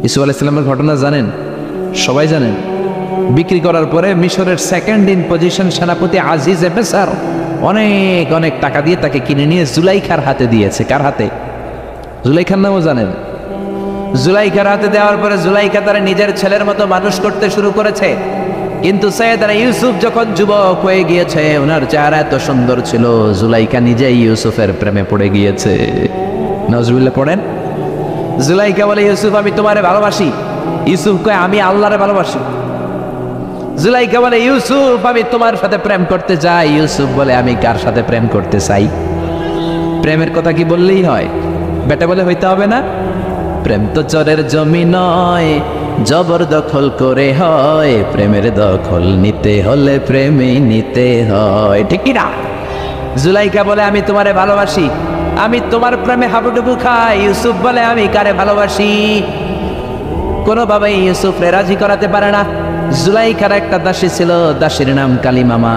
ইউসুফ আলাইহিস সালামের ঘটনা জানেন? সবাই জানেন। বিক্রি করার পরে মিশরের সেকেন্ড ইন পজিশন সেনাপতি আজিজ মিসর অনেক অনেক টাকা দিয়ে তাকে কিনে নিয়ে জুলাইখার হাতে দিয়েছে। কার হাতে? জুলাইখার নামও জানেন? জুলাইখার হাতে দেওয়ার পরে জুলাইখা তারা নিজের ছেলের মতো মানুষ করতে শুরু করেছে। কিন্তু সৈয়দনা ইউসুফ যখন যুবক হয়ে গিয়েছে, ওনার চেহারা এত সুন্দর ছিল, জুলাইখা নিজেই ইউসুফের প্রেমে পড়ে গিয়েছে। নাউজুবিল্লাহ পড়েন। জুলাইখা বলে, ইউসুফ আমি তোমারে ভালোবাসি। ইউসুফ কয়, আমি আল্লাহরে ভালোবাসি। জুলাইখা বলে, ইউসুফ আমি তোমার সাথে প্রেম করতে চাই। ইউসুফ বলে, আমি কার সাথে প্রেম করতে চাই? প্রেমের কথা কি বললেই হয়? বেটা বলে হইতে হবে না? প্রেম তো চরের জমি নয়, জবরদখল করে হয়। প্রেমের দখল নিতে হলে প্রেমে নিতে হয়, ঠিক কি না? জুলাইখা বলে, আমি তোমারে ভালোবাসি, আমি তোমার প্রেমে হাবুডুবু খাই। ইউসুফ বলে, আমি কারে ভালোবাসি? কোনোভাবেই ইউসুফরে রাজি করাতে পারে না। জুলাইখার একটা দাসী ছিল, দাসীর নাম কালিমামা।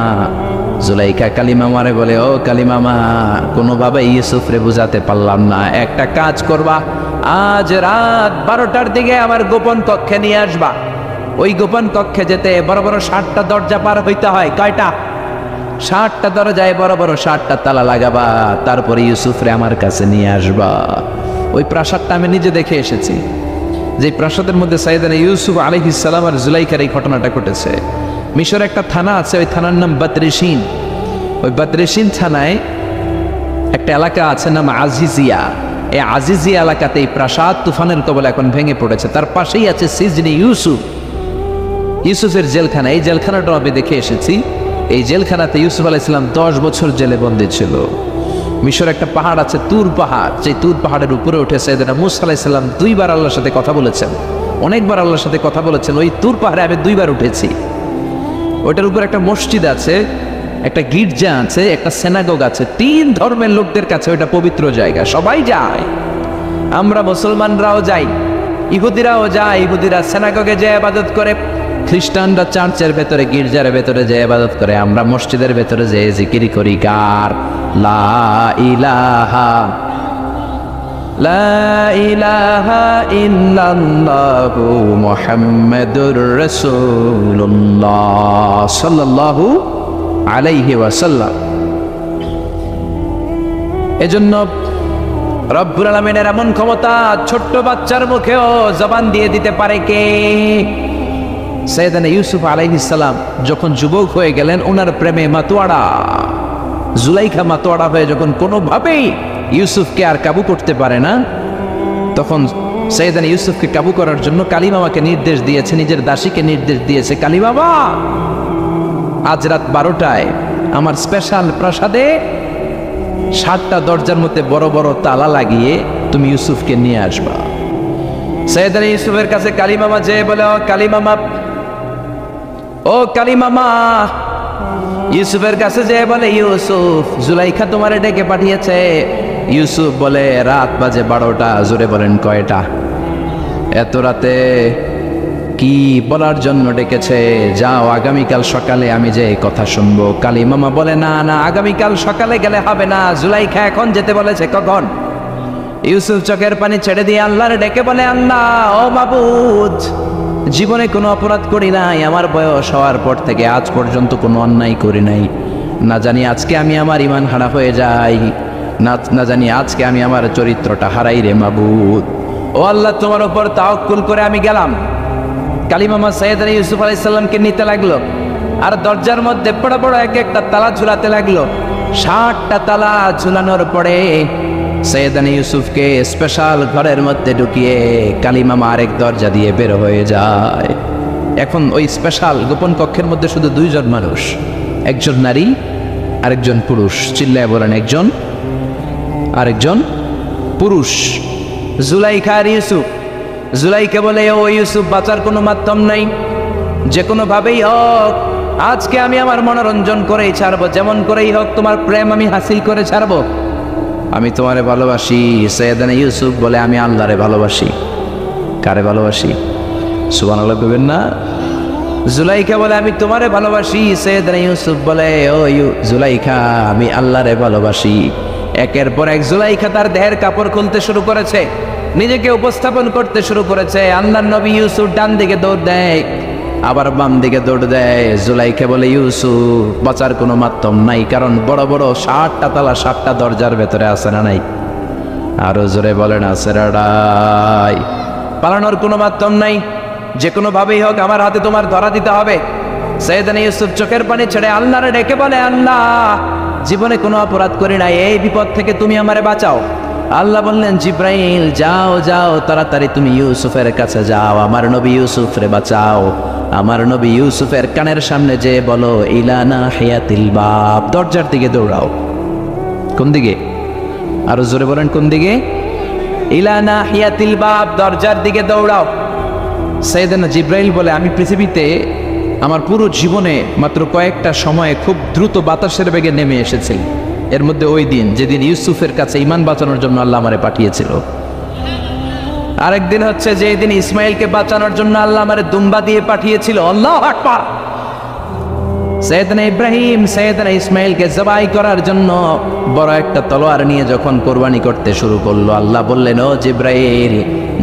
জুলাইখা কালিমামারে বলে, ও কালিমামা, কোনোভাবেই ইউসুফরে বুঝাতে পারলাম না, একটা কাজ করবা, আজ রাত 12টার দিকে আমার গোপন কক্ষে নিয়ে আসবা। ওই গোপন কক্ষে যেতে বড় বড় 60টা দরজা পার হইতে হয়। কয়টা? 60টা দরজায় বড় বড় 60টা তালা লাগাবা, তারপরে ইউসুফরে আমার কাছে নিয়ে আসবা। ওই প্রাসাদটা আমি নিজে দেখে এসেছি, যে প্রাসাদের মধ্যে সাইয়েদনা ইউসুফ আলাইহিস সালাম আর জুলাইখার এই ঘটনাটা ঘটেছে। মিশরে একটা থানা আছে, ওই থানার নাম বাতরিশিন। ওই বাতরিশিন থানায় একটা এলাকা আছে নাম আজিজিয়া। এই আজিজিয়া এলাকাতে এই প্রাসাদ তুফানের কবলে এখন ভেঙে পড়েছে। তার পাশেই আছে সিজনি ইউসুফ, ইউসুফের জেলখানা। এই জেলখানাটা আমি দেখে এসেছি। এই জেলখানাতে ইউসুফ আলাইহিস সালাম 10 বছর জেলে বন্দী ছিল। মিশর একটা পাহাড় আছে, তুর পাহাড়। যে তুর পাহাড়ের উপরে উঠে সাইয়েদনা মূসা আলাইহিস সালাম 2 বার আল্লাহর সাথে কথা বলেছেন, অনেকবার আল্লাহর সাথে কথা বলেছেন। ওই তুর পাহাড়ে আমি 2 বার উঠেছি। ওইটার উপর একটা মসজিদ আছে, একটা গির্জা আছে, একটা সিনাগোগ আছে। 3 ধর্মের লোকদের কাছে ওইটা পবিত্র জায়গা, সবাই যায়। আমরা মুসলমানরাও যাই, ইহুদিরাও যায়। ইহুদিরা সিনাগোগে যে ইবাদত করে, খ্রিস্টানরা চার্চের ভেতরে, গির্জার ভেতরে যে ইবাদত করে, আমরা মসজিদের ভেতরে যে জিকির করি। কার? লা ইলাহা লা ইলাহা ইল্লাল্লাহু মুহাম্মাদুর রাসূলুল্লাহ সাল্লাল্লাহু আলাইহি ওয়াসাল্লাম। এজন্য রব্বুল আলামিনের এমন ক্ষমতা, ছোট্ট বাচ্চার মুখেও জবান দিয়ে দিতে পারে কে? সাইয়েদনা ইউসুফ আলাইহিস সালাম যখন যুবক হয়ে গেলেন, ওনার প্রেমে মাতোয়ারা। জুলাইখা মাতোয়ারা হয়ে যখন কোনোভাবেই ইউসুফকে আর কাবু করতে পারে না, তখন সাইয়েদনা ইউসুফকে কাবু করার জন্য কালিমামাকে নির্দেশ দিয়েছে, নিজের দাসীকে নির্দেশ দিয়েছে, কালিমামা আজ রাত 12টায় আমার স্পেশাল প্রাসাদে 60টা দরজার মধ্যে বড় বড় তালা লাগিয়ে তুমি ইউসুফকে নিয়ে আসবা। সাইয়েদনা ইউসুফের কাছে কালিমামা যে বলে, ও কালিমামা, ও কালিমামা। ইউসুফের কাছে যে বলে, ইউসুফ, জুলাইখা তোমারে ডেকে পাঠিয়েছে। ইউসুফ বলে, রাত বাজে 12টা। জোরে বলেন, কয়টা? এত রাতে কি বলার জন্য ডেকেছে? যাও, আগামীকাল সকালে আমি যে কথা শুনবো। কালিমামা বলে, না না, আগামীকাল সকালে গেলে হবে না, জুলাইখা এখন যেতে বলেছে। কখন? ইউসুফ চোখের পানি ছেড়ে দিয়ে আল্লাহরে ডেকে বলে, আল্লাহ, ও মাবুদ, জীবনে কোনো অপরাধ করি নাই, আমার বয়স হওয়ার পর থেকে আজ পর্যন্ত কোনো অন্যায় করি নাই। না জানি আজকে আমি আমার ঈমান হারা হয়ে যাই, না জানি আজকে আমি আমার চরিত্রটা হারাই রে মাবুদ। ও আল্লাহ, তোমার উপর তাওয়াক্কুল করে আমি গেলাম। কালিমামা সাইয়েদনা ইউসুফ আলাইহিস সালামকে নিতে লাগলো, আর দরজার মধ্যে বড় বড় এক একটা তালা ঝুলাতে লাগলো। 60টা তালা ঝুলানোর পরে সাইয়েদনা ইউসুফকে স্পেশাল ঘরের মধ্যে ঢুকিয়ে কালিমামা আরেক দরজা দিয়ে বের হয়ে যায়। এখন ওই স্পেশাল গোপন কক্ষের মধ্যে শুধু 2 জন মানুষ, একজন নারী আরেকজন পুরুষ। চিল্লায় বলেন, একজন আরেকজন পুরুষ। জুলাইখা আর ইউসুফ। জুলাইখা বলে, ও ইউসুফ, বাঁচার কোনো মাধ্যম নাই, যে কোনো ভাবেই হোক আজকে আমি আমার মনোরঞ্জন করেই ছাড়বো, যেমন করেই হোক তোমার প্রেম আমি হাসিল করে ছাড়বো। আমি তোমারে ভালোবাসি। সাইয়েদনা ইউসুফ বলে, আমি আল্লাহরে ভালোবাসি। কারে ভালোবাসি? সুবহানাল্লাহ বলবেন না? জুলাইখা বলে, আমি তোমারে ভালোবাসি। সাইয়েদনা ইউসুফ বলে, ও জুলাইখা, আমি আল্লাহরে ভালোবাসি। একের পর এক জুলাইখা তার দেহের কাপড় খুলতে শুরু করেছে। নিজেকে উপস্থাপন করতে শুরু করেছে। আল্লাহর নবী ইউসুফ ডান দিকে দৌড় দেয়, আবার বাম দিকে দৌড় দেয়। জুলাইখা বলে, ইউসুফ বাঁচার কোনো মাধ্যম নাই, কারণ বড় বড় 60টা তালা 60টা দরজার ভেতরে আছে না নাই? আরো জোরে বলেন, আছে রাডাই। পালানোর কোনো মাধ্যম নাই, যে কোনো ভাবেই হোক আমার হাতে তোমার ধরা দিতে হবে। সাইয়েদনা ইউসুফ চোখের পানি ছেড়ে আল্লাহরে ডেকে বলে, আল্লাহ জীবনে কোনো অপরাধ করি নাই, এই বিপদ থেকে তুমি আমারে বাঁচাও। আল্লাহ বললেন, জিব্রাইল যাও যাও তাড়াতাড়ি তুমি ইউসুফের কাছে যাও, আমার নবী ইউসুফরে বাঁচাও। আমার নবী ইউসুফের কানের সামনে যে বলো, ইলানা হিয়াতিল বাব, দরজার দিকে দৌড়াও। কোন দিকে? আরো জোরে বলেন, কোন দিকে? ইলানা হিয়াতিল বাব, দরজার দিকে দৌড়াও। সাইয়েদনা জিব্রাইল বলে, আমি পৃথিবীতে আমার পুরো জীবনে মাত্র কয়েকটা সময়ে খুব দ্রুত বাতাসের বেগে নেমে এসেছি, এর মধ্যে ওই দিন যেদিন ইউসুফের কাছে ঈমান বাঁচানোর জন্য আল্লাহ আমারে পাঠিয়েছিল। আরেকদিন হচ্ছে যে দিন ইসমাইলকে বাঁচানোর জন্য আল্লাহ আমারে দুম্বা দিয়ে পাঠিয়েছিল। আল্লাহু আকবার। সাইয়েদনা ইব্রাহিম সাইয়েদনা ইসমাইলকে জবাই করার জন্য বড় একটা তলোয়ার নিয়ে যখন কোরবানি করতে শুরু করলো, আল্লাহ বললেন, ও জিব্রাইল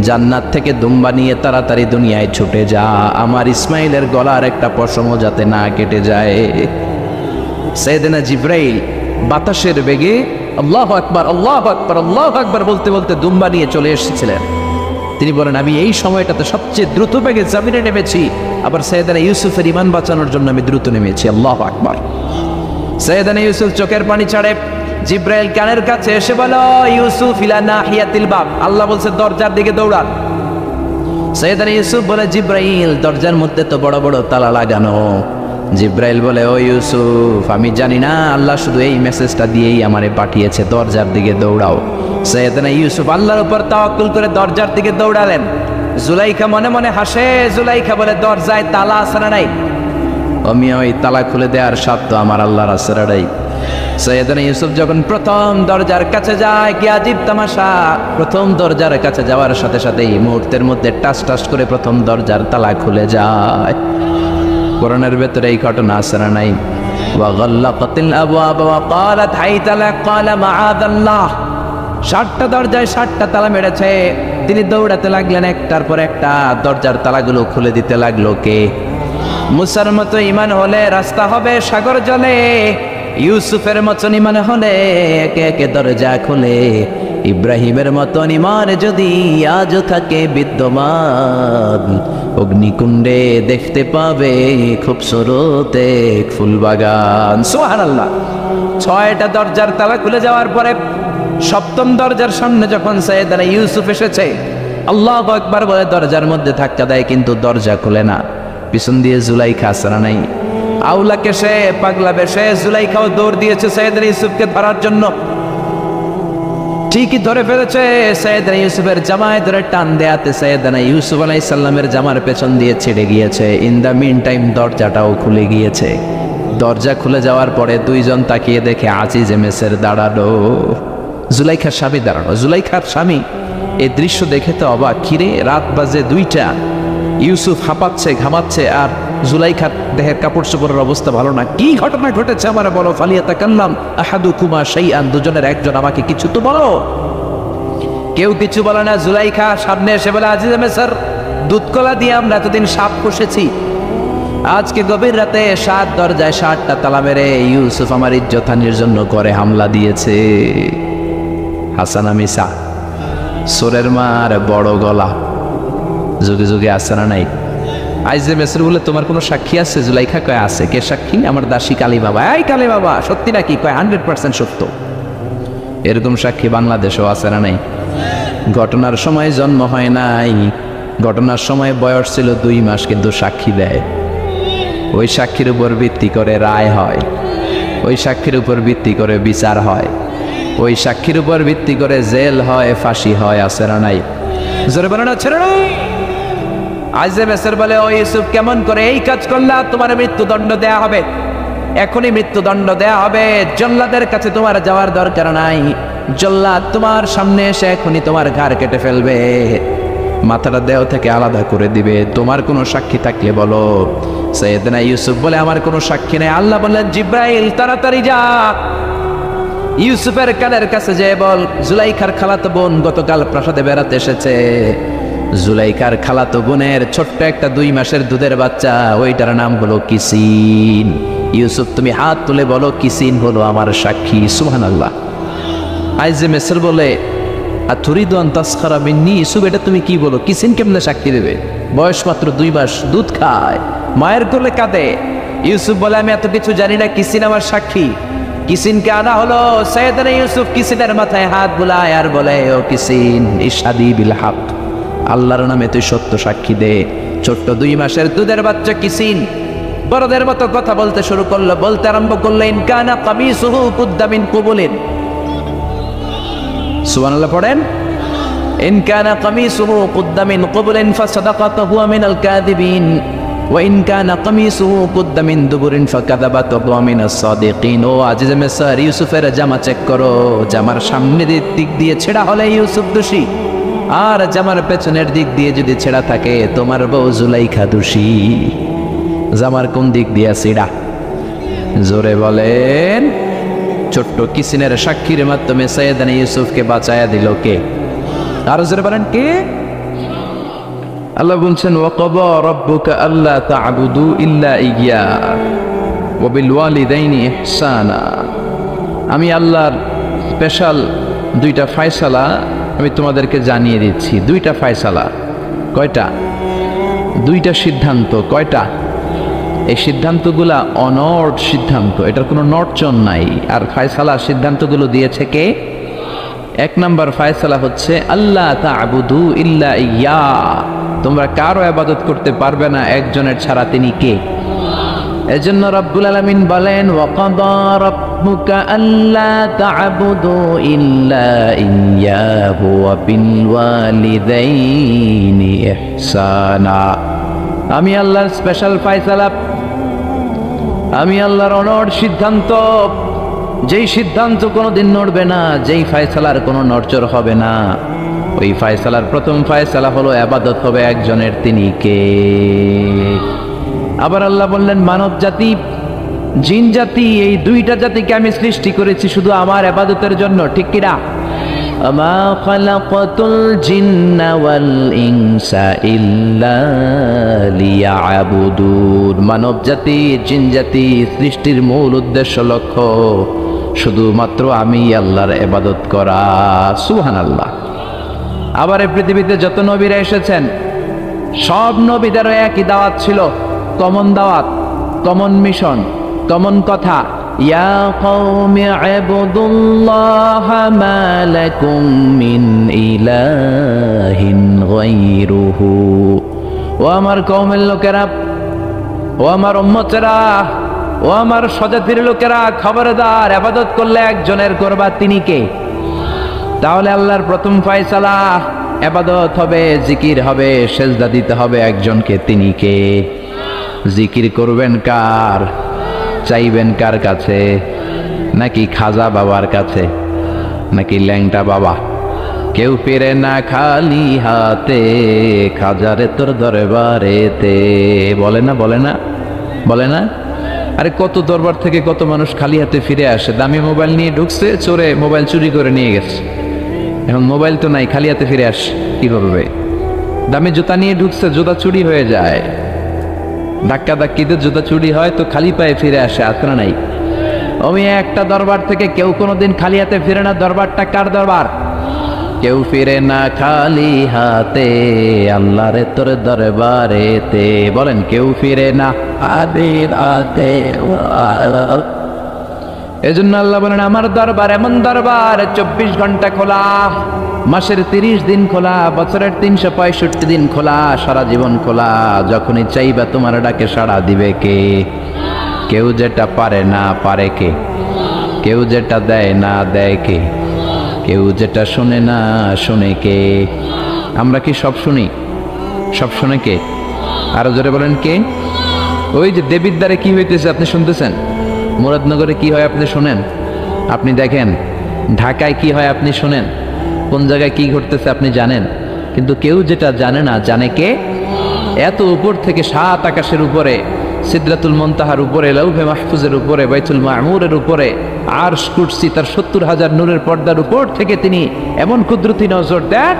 জান্নাত থেকে দুম্বা নিয়ে তাড়াতাড়ি দুনিয়ায় ছুটে যা, আমার ইসমাইলের গলার একটা পশমও যাতে না কেটে যায়। সাইয়েদনা জিব্রাইল বাতাসের বেগে আল্লাহু আকবার আল্লাহু আকবার আল্লাহু আকবার বলতে বলতে দুম্বা নিয়ে চলে এসেছিলেন। তিনি বলেন, আমি এই সময়টাতে সবচেয়ে দ্রুত বেগে জমিনে নেমেছি, আবার সাইয়েদনা ইউসুফের ঈমান বাঁচানোর জন্য আমি দ্রুত নেমেছি। আল্লাহু আকবার। সাইয়েদনা ইউসুফ চোখের পানি ছাড়ে, জিব্রাইল কানের কাছে এসে বলো, ইউসুফ ইলা নাহিয়াতিল বাব, আল্লাহ বলছে দরজার দিকে দৌড়ান। সাইয়েদনা ইউসুফ বলে, জিব্রাইল দরজার মধ্যে তো বড় বড় তালা লাগানো। জিব্রাইল বলে, ও ইউসুফ আমি জানি না, আল্লাহ শুধু এই মেসেজটা দিয়েই আমারে পাঠিয়েছে, দরজার দিকে দৌড়াও। সাইয়েদনা ইউসুফ আল্লাহর উপর তাওয়াক্কুল করে দরজার দিকে দৌড়ালেন। জুলাইখা মনে মনে হাসে। জুলাইখা বলে, দরজায় তালা আছে না নাই? আমি ওই তালা খুলে দেওয়ার সাধ্য আমার আল্লাহর আছে না নাই? সাইয়েদনা ইউসুফ যখন প্রথম দরজার কাছে যায়, কি আজীব তামাশা, প্রথম দরজার কাছে যাওয়ার সাথে সাথেই মুহূর্তের মধ্যে টাস টাস করে প্রথম দরজার তালা খুলে যায়। কোরআনের ভেতরে এই ঘটনা আছে না নাই? ওয়া গাল্লাকাতিল আবওয়াব ওয়া ক্বালাত হাইতা লাক ক্বালা মাআযাল্লাহ। 60টা দরজায় 60টা তালা মেরেছে। তিনি দৌড়াতে লাগলেন, একটার পর একটা দরজার তালাগুলো খুলে দিতে লাগলো। কে? মুসার মতো ঈমান হলে রাস্তা হবে সাগর জলে, ইউসুফের মতন ঈমান হলে একে একে দরজা খুলে। ইব্রাহিমের মতন ঈমান যদি আজও থাকে বিদ্যমান, অগ্নিকুণ্ডে দেখতে পাবে খুবসুরত এক ফুলবাগান। সুবহানাল্লাহ। 6টা দরজার তালা খুলে যাওয়ার পরে 7ম দরজার সামনে যখন সাইয়েদনা ইউসুফ এসেছে, আল্লাহু আকবার বলে দরজার মধ্যে ধাক্কা দেয়, কিন্তু দরজা খুলে না। পিছন দিয়ে জুলাইখা আসরা নাই, আউলা কেশে পাগলা বেশে জুলাইখাও দৌড় দিয়েছে সাইয়েদনা ইউসুফকে ধরার জন্য। ঠিকই ধরে ফেলেছে। সাইয়েদনা ইউসুফের জামায় ধরে টান দেয়াতে সাইয়েদনা ইউসুফ আলাইহিস সালামের জামার পেছন দিয়ে ছিঁড়ে গিয়েছে। ইন দ্য মিন টাইম দরজাটাও খুলে গিয়েছে। দরজা খুলে যাওয়ার পরে দুইজন তাকিয়ে দেখে আজিজে মেসের দাঁড়ানো, জুলাইখার স্বামী দাঁড়ানো। জুলাইখার স্বামী এই দৃশ্য দেখে তো অবাক, কিরে রাত বাজে 2টা, ইউসুফ হাঁপাচ্ছে ঘামাচ্ছে, আর জুলাইখার দেহের কাপড় চোপড়ের অবস্থা ভালো না। কি ঘটনা ঘটেছে আমার বলো। ফালিয়াতাকাল্লাম আহাদুকুমা শাইআন, দুজনের একজন আমাকে কিছু তো বলো। কেউ কিছু বলে না। জুলাইখা সামনে এসে বলে, আজিজে মেসর দুধকলা দিয়ে আমরা এতদিন সাপ পুষেছি, আজকে গভীর রাতে 7 দরজায় 7টা তালা মেরে ইউসুফ আমার ইজ্জতহানির জন্য করে হামলা দিয়েছে। হাসানা মিসা, সোরের মার বড় গলা, যুগে যুগে আছে না নাই? আইজে মেসর বলে, তোমার কোনো সাক্ষী আছে? জুলাইখা কয়, আছে। কে সাক্ষী? আমার দাসী কালী বাবা। এই কালী বাবা, সত্যি নাকি? কয় 100% সত্য। এরকম সাক্ষী বাংলাদেশেও আছে না নাই? ঘটনার সময় জন্ম হয় নাই, ঘটনার সময় বয়স ছিল 2 মাস, কিন্তু সাক্ষী দেয়। ওই সাক্ষীর উপর ভিত্তি করে রায় হয়, ওই সাক্ষীর উপর ভিত্তি করে বিচার হয়, ওই সাক্ষীর উপর ভিত্তি করে জেল হয়, ফাঁসি হয়। আছে না নাই? জোরে বলো না, ছেড়ে নাই। আইজে মেসর বলে, ও ইউসুফ কেমন করে এই কাজ করলা? তোমার মৃত্যুদণ্ড দেয়া হবে, এখনই মৃত্যুদণ্ড দেয়া হবে। জল্লাদের কাছে তোমার যাওয়ার দরকার নাই, জল্লাদ তোমার সামনে এসে এখনই তোমার ঘাড় কেটে ফেলবে, মাথাটা দেহ থেকে আলাদা করে দিবে। তোমার কোনো সাক্ষী থাকলে বলো। সাইয়েদনা ইউসুফ বলে, আমার কোনো সাক্ষী নেই। আল্লাহ বললেন, জিব্রাইল তাড়াতাড়ি যা, ইউসুফের কানের কাছে যে বল, জুলাইখার খালাতো বোন গতকাল প্রাসাদে বেড়াতে এসেছে। জুলাইখার খালাতো বোনের ছোট্ট একটা 2 মাসের দুধের বাচ্চা, ওইটার নাম হলো কিসিন। ইউসুফ তুমি হাত তুলে বলো, কিসিন হলো আমার সাক্ষী। সুবহানাল্লাহ। আইজে মেসর বলে, আতুরিদু আন তাসখারা মিন্নি, ইউসুফ এটা তুমি কি বলো? কিসিন কেমনে সাক্ষী দেবে? বয়স মাত্র 2 মাস, দুধ খায়, মায়ের কোলে কাঁদে। ইউসুফ বলে আমি এত কিছু জানি না, কিসিন আমার সাক্ষী। কিসিনকে আনা হলো। সাইয়েদনা ইউসুফ কিসিনের মাথায় হাত বুলায় আর বলে, ও কিসিন, ইশহাদি বিল হক, আল্লাহর নামে তুই সত্য সাক্ষী দে। ছোট্ট 2 মাসের দুধের বাচ্চা কিসিন বড়দের মতো কথা বলতে শুরু করলো, বলতে আরম্ভ করলো, ইন কানা কামিসুহু কুদ্দা মিন কুবুলিন। সুবহানাল্লাহ পড়েন। ইন কানা কামিসুহু কুদ্দা মিন কুবুলিন ফাসাদাকাত হুয়া মিনাল কাযিবিন ওয়া ইন কানা কামিসুহু কুদ্দা মিন দুবুরিন ফাকাযাবাত হুয়া মিনাস সাদিকিন। ও আজিজে মিসর, ইউসুফের জামা চেক করো, জামার সামনের দিক দিয়ে ছেঁড়া হলে ইউসুফ দোষী, আর জামার পেছনের দিক দিয়ে যদি ছেঁড়া থাকে তোমার বউ জুলাইখা দোষী। জামার কোন দিক দিয়ে ছেঁড়া? জোরে বলেন। ছোট্ট কিসিনের সাক্ষীর মাধ্যমে সাইয়েদনা ইউসুফকে বাঁচায়া দিল কে? আরো জোরে বলেন কে? আল্লাহ বলছেন, ওয়াকাদা রাব্বুকা আল্লা তা'বুদু ইল্লা ইয়্যা ওয়া বিল ওয়ালিদাইনি ইহসানা। আমি আল্লাহর স্পেশাল 2টা ফয়সালা আমি তোমাদেরকে জানিয়ে দিচ্ছি। 2টা ফয়সালা। কয়টা? 2টা সিদ্ধান্ত। কয়টা? এই সিদ্ধান্তগুলা অনড় সিদ্ধান্ত, এটার কোনো নড়চড় নাই। আর ফয়সালা সিদ্ধান্তগুলো দিয়েছে কে? 1 নাম্বার ফয়সালা হচ্ছে আল্লাহ তা'বুদু ইল্লা ইয়্যা, তোমরা কারো ইবাদত করতে পারবে না একজনের ছাড়া, তিনি কে? এজন্য রব্বুল আলামিন বলেন, ওয়াকাদা রাব্বুকা আল্লা তা'বুদু ইল্লা ইয়্যাহু ওয়া বিল ওয়ালিদাইনি ইহসানা। আমি আল্লাহর স্পেশাল ফয়সালা, আমি আল্লাহর অনড় সিদ্ধান্ত, যেই সিদ্ধান্ত কোনোদিন নড়বে না, যেই ফয়সালার কোনো নড়চড় হবে না, ওই ফয়সালার প্রথম ফয়সালা হলো ইবাদত হবে একজনের, তিনি কে? আবার আল্লাহ বললেন, মানব জাতি, জিন জাতি, এই 2টা জাতিকে আমি সৃষ্টি করেছি শুধু আমার ইবাদতের জন্য, ঠিক কি না? আমা খালাকাতুল জিন্না ওয়াল ইনসা ইল্লা লিয়াবুদুন। মানব জাতি, জিন জাতি সৃষ্টির মূল উদ্দেশ্য, লক্ষ্য শুধুমাত্র আমি আল্লাহর ইবাদত করা। সুবহানাল্লাহ। আবার এই পৃথিবীতে যত নবীরা এসেছেন, সব নবীদেরও একই দাওয়াত ছিল, কমন দাওয়াত, কমন মিশন, কমন কথা, ইয়া কওমি ইবুদুল্লাহা মা লাকুম মিন ইলাহিন গায়রুহু। ও আমার কওমের লোকেরা, ও আমার উম্মতেরা, ও আমার স্বজাতির লোকেরা, খবরদার, ইবাদত করলে একজনের করবা, তিনি কে? তাহলে আল্লাহর প্রথম ফয়সালা, ইবাদত হবে, জিকির হবে, সেজদা দিতে হবে একজনকে, তিনি কে? জিকির করবেন কার? চাইবেন কার কাছে? নাকি খাজা বাবার কাছে, নাকি ল্যাংটা বাবা? কেউ ফিরে না খালি হাতে, খাজারে তোর দরবারেতে। বলে না, বলে না, বলে না? আরে কত দরবার থেকে কত মানুষ খালি হাতে ফিরে আসে। দামি মোবাইল নিয়ে ঢুকছে, চোরে মোবাইল চুরি করে নিয়ে গেছে, এখন মোবাইল তো নাই, খালি হাতে ফিরে আসে কি করবে? দামি জুতা নিয়ে ঢুকছে, জুতা চুরি হয়ে যায়, ধাক্কা ধাক্কিতে জুতা চুরি হয়, তো খালি পায়ে ফিরে আসে, আসরা নাই। আমি একটা দরবার থেকে কেউ কোনোদিন খালি হাতে ফিরে না। দরবারটা কার দরবার? কেউ ফিরে না খালি হাতে, আল্লাহরে তোর দরবারেতে। বলেন, কেউ ফিরে না খালি হাতে। এজন্য আল্লাহ বলেন, আমার দরবার এমন দরবার 24 ঘন্টা খোলা, মাসের 30 দিন খোলা, বছরের 365 দিন খোলা, সারা জীবন খোলা। যখনই চাইবা তোমার ডাকে সাড়া দিবে কে? কেউ যেটা পারে না পারে কে? কেউ যেটা দেয় না দেয় কে? কেউ যেটা শোনে না শোনে কে? আমরা কি সব শুনি? সব শোনে কে? আরো জোরে বলেন কে? ওই যে দেবিদ্বারে কি হইতেছে আপনি শুনতেছেন, মুরাদনগরে কি হয় আপনি শোনেন, আপনি দেখেন, ঢাকায় কি হয় আপনি শোনেন, কোন জায়গায় কি ঘটতেছে আপনি জানেন, কিন্তু কেউ যেটা জানে না জানে কে? এত উপর থেকে 7 আকাশের উপরে, সিদরাতুল মুনতাহার উপরে, লাউহে মাহফুজের উপরে, বাইতুল মামুরের উপরে আরশ কুরসি তার 70,000 নূরের পর্দার উপর থেকে তিনি এমন কুদরতি নজর দেন,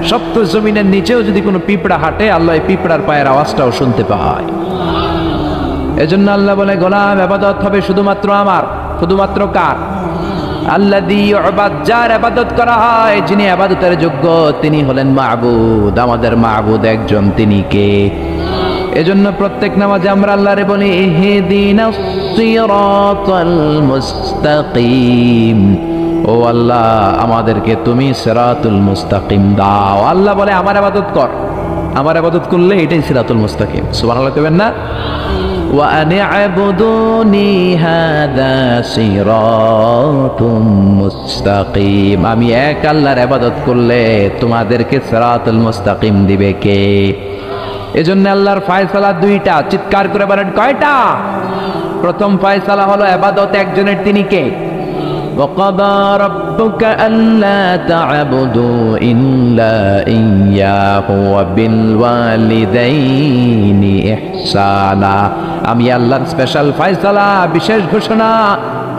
সপ্ত জমিনের নিচেও যদি কোনো পিঁপড়া হাঁটে আল্লাহ এই পিঁপড়ার পায়ের আওয়াজটাও শুনতে পায়। এজন্য আল্লাহ বলে, গোলাম ইবাদত হবে শুধুমাত্র আমার। শুধুমাত্র কার? আল্লাযী ইউবাদ, যার ইবাদত করা হয়, যিনি ইবাদতের যোগ্য তিনি হলেন মাবুদ। আমাদের মাবুদ একজন, তিনি কে? এজন্য প্রত্যেক নামাজে আমরা আল্লাহরে বলি ইহদিনাস সিরাতাল মুস্তাকিম, ও আল্লাহ আমাদেরকে তুমি সিরাতুল মুস্তাকিম দাও। আল্লাহ বলে আমার ইবাদত কর, আমার ইবাদত করলে এটাই সিরাতুল মুস্তাকিম। সুবহানাল্লাহ কইবেন না? ওয়া আনি'বুদুনি হাদা সিরাতুম মুস্তাকিম, আমি এক আল্লাহর ইবাদত করলে তোমাদেরকে সিরাতুল মুস্তাকিম দিবে কে? এজন্য আল্লাহর ফয়সালা দুইটা, চিৎকার করে বলেন কয়টা? প্রথম ফয়সালা হলো ইবাদত একজনের, তিনি কে? وَقَضَى رَبُّكَ أَلَّا تَعْبُدُوا إِلَّا إِيَّاهُ وَبِالْوَالِدَيْنِ إِحْسَانًا, আমি আল্লাহর স্পেশাল ফয়সালা, বিশেষ ঘোষণা,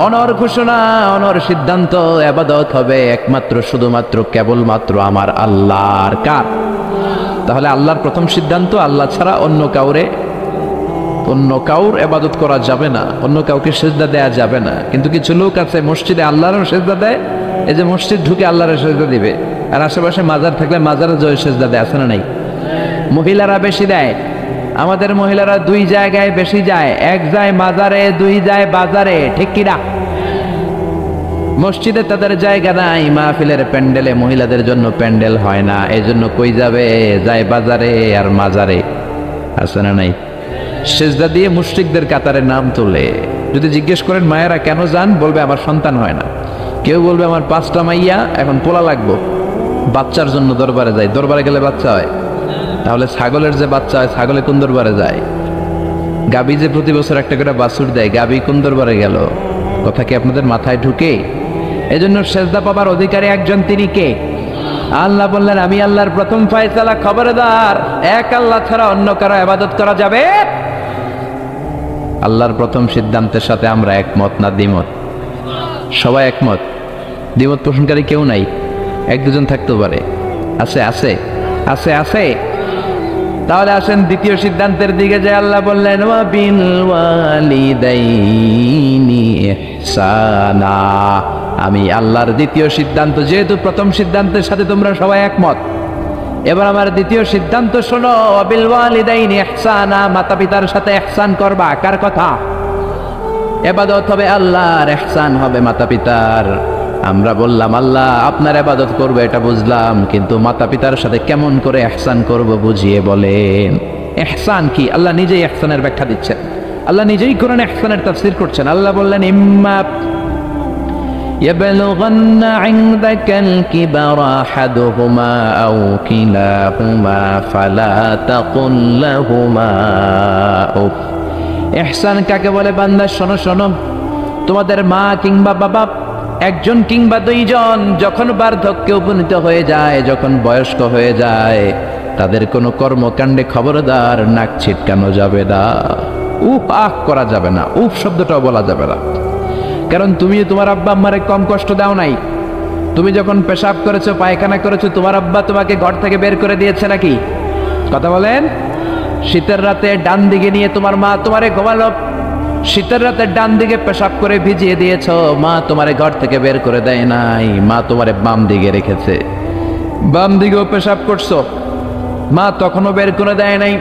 অনর ঘোষণা, অনর সিদ্ধান্ত, ইবাদত হবে একমাত্র শুধুমাত্র কেবলমাত্র আমার আল্লাহর। কার? তাহলে আল্লাহর প্রথম সিদ্ধান্ত, আল্লাহ ছাড়া অন্য কাউর ইবাদত করা যাবে না, অন্য কাউকে সিজদা দেয়া যাবে না। কিন্তু কিছু লোক আছে মসজিদে আল্লাহরও সিজদা দেয়, এই যে মসজিদ ঢুকে আল্লাহর সিজদা দিবে, আর আশেপাশে মাজার থাকলে মাজারে জয় সিজদা দেয়, আছে না নাই? মহিলারা বেশি দেয়, আমাদের মহিলারা দুই জায়গায় বেশি যায়, এক যায় মাজারে, দুই যায় বাজারে, ঠিক কিনা? মসজিদে তাদের জায়গা নাই, মাহফিলের প্যান্ডেলে মহিলাদের জন্য প্যান্ডেল হয় না, এই জন্য কই যাবে? যায় বাজারে আর মাজারে, আছে না নাই? সেজদা দিয়ে মুশরিকদের কাতারে নাম তোলে। যদি জিজ্ঞেস করেন মায়েরা কেন যান, বলবে আমার সন্তান হয় না। কেউ বলবে আমার 5টা মাইয়া, এখন পোলা লাগবো, বাচ্চার জন্য দরবারে যায়। দরবারে গেলে বাচ্চা হয়, তাহলে ছাগলের যে বাচ্চা হয়, ছাগলে কোন দরবারে যায়? গাবি যে প্রতি বছর একটা করে বাছুর দেয়, গাবি কোন দরবারে গেল? কথা কি আপনাদের মাথায় ঢুকে? এজন্য সেজদা পাবার অধিকারী একজন, তিনি কে? আল্লাহ বললেন আমি আল্লাহর প্রথম ফয়সালা, খবরদার এক আল্লাহ ছাড়া অন্য কারো ইবাদত করা যাবে। আল্লাহর প্রথম সিদ্ধান্তের সাথে আমরা একমত না দ্বিমত? সবাই একমত, দ্বিমত পোষণকারী কেউ নাই? এক দুজন থাকতেও পারে, আছে আছে আছে আছে। তাহলে আসেন দ্বিতীয় সিদ্ধান্তের দিকে, যে আল্লাহ বললেন ওয়া বিল ওয়ালিদাইনি ইহসানা, আমি আল্লাহর দ্বিতীয় সিদ্ধান্ত, যেহেতু প্রথম সিদ্ধান্তের সাথে তোমরা সবাই একমত, এবার আমার দ্বিতীয় সিদ্ধান্ত শোনো, ওয়া বিল ওয়ালিদাইনি ইহসানা, মাতা পিতার সাথে ইহসান করবা। কার কথা? ইবাদত হবে আল্লাহর, ইহসান হবে মাতা পিতার। আমরা বললাম আল্লাহ আপনার ইবাদত করব এটা বুঝলাম, কিন্তু মাতা পিতার সাথে কেমন করে ইহসান করব বুঝিয়ে বলেন। ইহসান কি? আল্লাহ নিজেই ইহসানের ব্যাখ্যা দিচ্ছেন, আল্লাহ নিজেই কোরআনে ইহসানের তাফসীর করছেন। আল্লাহ বললেন ইম্মা يبلغن عندك الكبر أحدهما أو كلاهما فلا تقل لهما أف। ইহসান কাকে বলে? বান্দা শোনো শোনো, তোমাদের মা কিংবা বাবা, একজন কিংবা দুইজন যখন বার্ধক্যে উপনীত হয়ে যায়, যখন বয়স্ক হয়ে যায়, তাদের কোনো কর্মকাণ্ডে খবরদার নাক ছিটকানো যাবে না, উফ আহ করা যাবে না, উফ শব্দটাও বলা যাবে না। কারণ তুমি তোমার আব্বা আম্মারে কম কষ্ট দাও নাই। তুমি যখন পেশাব করেছো, পায়খানা করেছো, তোমার আব্বা তোমাকে ঘর থেকে বের করে দিয়েছে নাকি? কথা বলেন। শীতের রাতে ডান দিকে নিয়ে তোমার মা তোমারে ঘুমালো, শীতের রাতে ডান দিকে পেশাব করে ভিজিয়ে দিয়েছ, মা তোমারে ঘর থেকে বের করে দেয় নাই, মা তোমারে বাম দিকে রেখেছে। বাম দিকেও পেশাব করছো, মা তখনও বের করে দেয় নাই,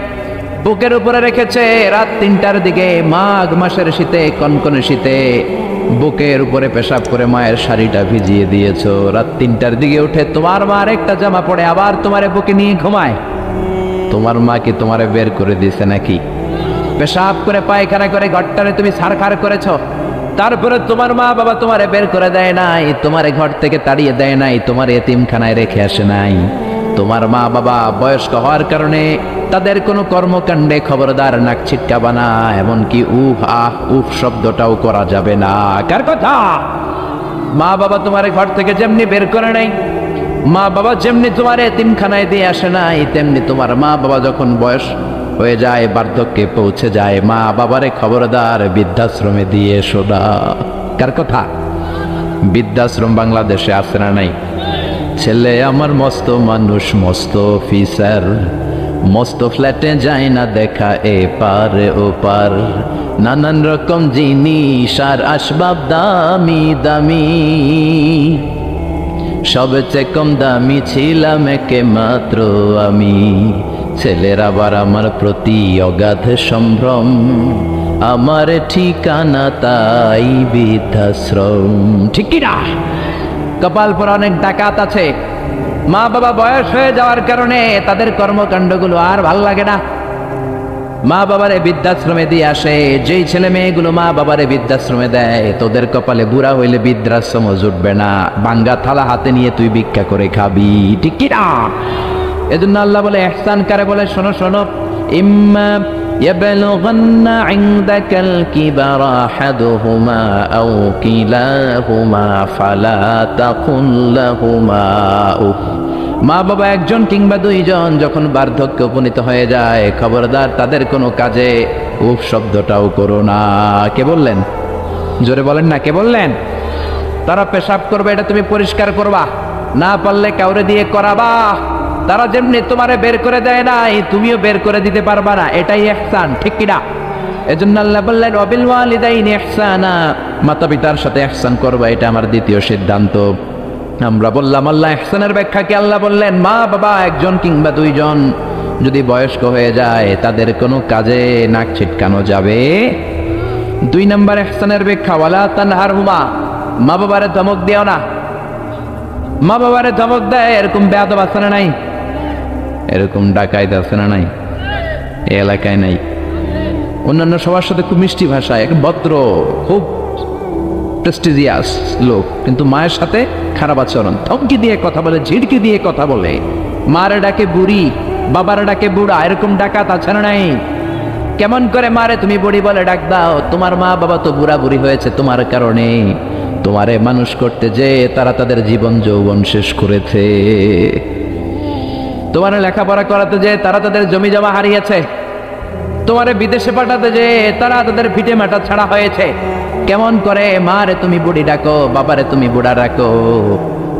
বুকের উপরে রেখেছে। রাত 3টার দিকে, মাঘ মাসের শীতে, কনকনে শীতে, বুকের উপরে পেশাব করে মায়ের শাড়িটা ভিজিয়ে দিয়েছো। রাত 3টার দিকে উঠে তোমার মা আরেকটা জামা পরে আবার তোমারে বুকে নিয়ে ঘুমায়। তোমার মা কি তোমারে বের করে দিয়েছে নাকি? পেশাব করে পায়খানা করে ঘরটারে তুমি ছারখার করেছো, তারপরে তোমার মা বাবা তোমারে বের করে দেয় নাই, তোমারে ঘর থেকে তাড়িয়ে দেয় নাই, তোমার এতিমখানায় রেখে আসে নাই। তোমার মা বাবা বয়স্ক হওয়ার কারণে তাদের কোনো কর্মকাণ্ডে খবরদার নাক ছিটকাবা না, এমনকি উফ আহ উফ শব্দটাও করা যাবে না। কার কথা? মা বাবা তোমারে ঘর থেকে যেমনি বের করে নাই, মা বাবা যেমনি তোমার এতিমখানায় দিয়ে আসে নাই, তেমনি তোমার মা বাবা যখন বয়স হয়ে যায়, বার্ধক্যে পৌঁছে যায়, মা বাবারে খবরদার বৃদ্ধাশ্রমে দিয়ে এসো না। কার কথা? বৃদ্ধাশ্রম বাংলাদেশে আছে না নাই? ছেলে আমার মস্ত মানুষ, মস্ত অফিসার, মস্ত ফ্ল্যাটে যায় না দেখা এ পার ও পার, নানান রকম জিনিস আর আসবাব দামি দামি, সবচেয়ে কম দামি ছিলাম একে মাত্র আমি। ছেলের আবার আমার প্রতি অগাধ সম্ভ্রম, আমার ঠিকানা তাই বৃদ্ধাশ্রম। ঠিক কি না? কপাল পর অনেক ডাকাত আছে, মা বাবা বয়স হয়ে যাওয়ার কারণে তাদের কর্মকাণ্ডগুলো আর ভাল লাগে না। মা বাবারে বৃদ্ধাশ্রমে দিয়ে আসে, যেই ছেলে মেয়েগুলো মা বাবারে বৃদ্ধাশ্রমে দেয়, তোদের কপালে বুড়া হইলে বৃদ্ধাশ্রম জুটবে না, ভাঙ্গা থালা হাতে নিয়ে তুই ভিক্ষা করে খাবি। ঠিক কি না? এজন্য আল্লাহ বলে ইহসান কারে বলে, শোনো শোনো, ইম্মা ইয়াবলুগান্না ইনদাকাল কিবারা আহাদুহুমা আও কিলাহুমা ফালা তাকুল লাহুমা উফ। মা বাবা একজন কিংবা দুইজন যখন বার্ধক্যে উপনীত হয়ে যায়, খবরদার তাদের কোনো কাজে উফ শব্দটাও করো না। কে বললেন? জোরে বলেন না, কে বললেন? তারা পেশাব করবে, এটা তুমি পরিষ্কার করবা, না পারলে কাউরে দিয়ে করাবা। তারা যেমনি তোমারে বের করে দেয় নাই, তুমিও বের করে দিতে পারবা না, এটাই ইহসান। ঠিক কিনা? এজন্য আল্লাহ বললেন ওয়াবিল ওয়ালিদাইনি ইহসানা, মাতা পিতার সাথে ইহসান করবা, এটা আমার দ্বিতীয় সিদ্ধান্ত। আমরা বললাম আল্লাহ ইহসানের ব্যাখ্যা কি? আল্লাহ বললেন মা বাবা একজন কিংবা দুইজন যদি বয়স্ক হয়ে যায়, তাদের কোনো কাজে নাক ছিটকানো যাবে। 2 নম্বর ইহসানের ব্যাখ্যা, ওয়ালা তানহারহুমা, মা বাবারে ধমক দিও না। মা বাবারে ধমক দেয় এরকম বেয়াদব আছে না নাই? এরকম ডাকাইত আছে না নাই? এই এলাকায় নাই? অন্যান্য সবার সাথে খুব মিষ্টি ভাষায়, এক ভদ্র, খুব প্রেস্টিজিয়াস লোক, কিন্তু মায়ের সাথে খারাপ আচরণ, ধমকি দিয়ে কথা বলে, ঝিড়কি দিয়ে কথা বলে, মারে ডাকে বুড়ি, বাবারে ডাকে বুড়া, এরকম ডাকাত আছে না নাই? কেমন করে মারে তুমি বুড়ি বলে ডাক দাও? তোমার মা বাবা তো বুড়া বুড়ি হয়েছে তোমার কারণে, তোমারে মানুষ করতে যে তারা তাদের জীবন যৌবন শেষ করেছে, তোমারে লেখাপড়া করাতে যে তারা তাদের জমি জমা হারিয়েছে, তোমারে বিদেশে পাঠাতে যে তারা তাদের ভিটে মাটা ছাড়া হয়েছে। কেমন করে মারে তুমি বুড়ি ডাকো, বাবারে তুমি বুড়া ডাকো?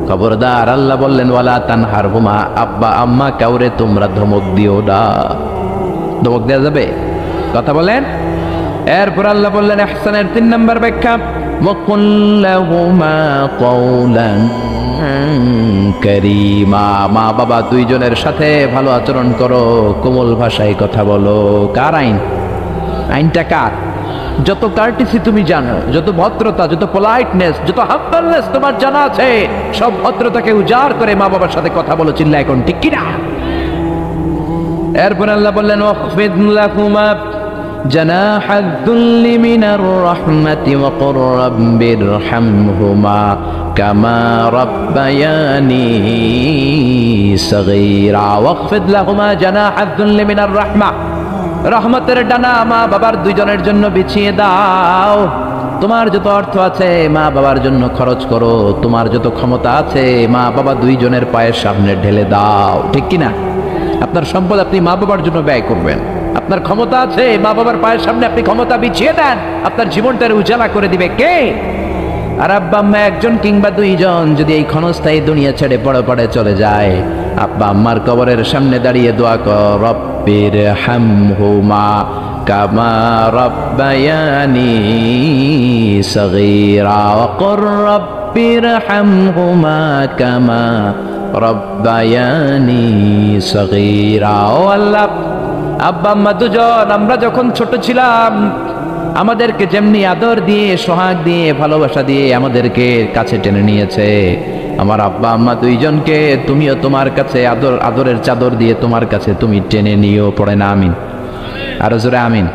খবরদার, আল্লাহ বললেন ওয়ালা তানহারহুমা, আব্বা আম্মা কাউরে তোমরা ধমক দিও না। ধমক দেওয়া যাবে? কথা বলেন। এরপর আল্লাহ বললেন ইহসানের 3 নম্বর ব্যাখ্যা, ওয়াকুল লাহুমা কওলান কারীমা, মা বাবা দুইজনের সাথে ভালো আচরণ করো, কোমল ভাষায় কথা বলো। কার আইন? আইনটা কার? যত কার্টিসি তুমি জানো, যত ভদ্রতা, যত পোলাইটনেস, যত হাম্বলনেস তোমার জানা আছে, সব ভদ্রতাকে উজাড় করে মা বাবার সাথে কথা বলো, চিল্লা এখন। ঠিক কিনা? এরপর আল্লাহ বললেন ওয়াখফিদ লাহুমা জানাহাদ যুল্লি মিনার রাহমাতি ওয়া কুর রাব্বিরহামহুমা কামা রাব্বায়ানি সাগীরা। ওয়াখফিদ লাহুমা জানাহাদ যুল্লি মিনার রাহমা, রহমতের ডানা মা বাবার দুইজনের জন্য বিছিয়ে দাও। তোমার যত অর্থ আছে মা বাবার জন্য খরচ করো, তোমার যত ক্ষমতা আছে মা বাবা দুইজনের পায়ের সামনে ঢেলে দাও। ঠিক কিনা? আপনার সম্পদ আপনি মা বাবার জন্য ব্যয় করবেন, আপনার ক্ষমতা আছে মা বাবার পায়ের সামনে আপনি ক্ষমতা বিছিয়ে দেন, আপনার জীবনটার উজালা করে দিবে কে? আর আব্বা আম্মা একজন কিংবা দুইজন যদি এই ক্ষণস্থায়ী দুনিয়া ছেড়ে পড়ে চলে যায়, আব্বা আম্মার কবরের সামনে দাঁড়িয়ে দোয়া কর, রব্বিরহামহুমা কামা রাব্বায়ানি সাগীরা ওয়া কুর রব্বিরহামহুমা কামা রব্বায়ানি সাগীরা। ও আল্লাহ, আব্বা আম্মা দুজন আমরা যখন ছোট ছিলাম, আমাদেরকে যেমনি আদর দিয়ে, সোহাগ দিয়ে, ভালোবাসা দিয়ে আমাদেরকে কাছে টেনে নিয়েছে, আমার আব্বা আম্মা দুইজনকে তুমিও তোমার কাছে আদরের চাদর দিয়ে তোমার কাছে তুমি টেনে নিও। পড়ে না আমিন? আরো জোরে আমিন।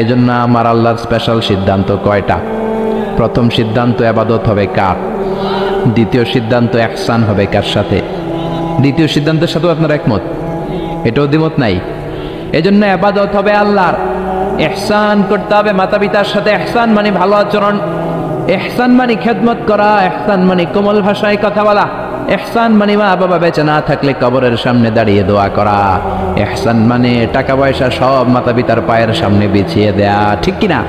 এই জন্য আমার আল্লাহর স্পেশাল সিদ্ধান্ত কয়টা? প্রথম সিদ্ধান্ত ইবাদত হবে কার? দ্বিতীয় সিদ্ধান্ত ইহসান হবে কার সাথে? দ্বিতীয় সিদ্ধান্তের সাথে আপনার একমত? এটাও দ্বিমত নাই? এজন্য ইবাদত হবে আল্লাহর, ইহসান করতে হবে মাতা পিতার সাথে। ইহসান মানে ভালো আচরণ, ইহসান মানে খেদমত করা, ইহসান মানে কোমল ভাষায় কথা বলা, ইহসান মানে মা বাবা বেঁচে না থাকলে কবরের সামনে দাঁড়িয়ে দোয়া করা, ইহসান মানে টাকা পয়সা সব মাতা পিতার পায়ের সামনে বিছিয়ে দেয়া। ঠিক কিনা?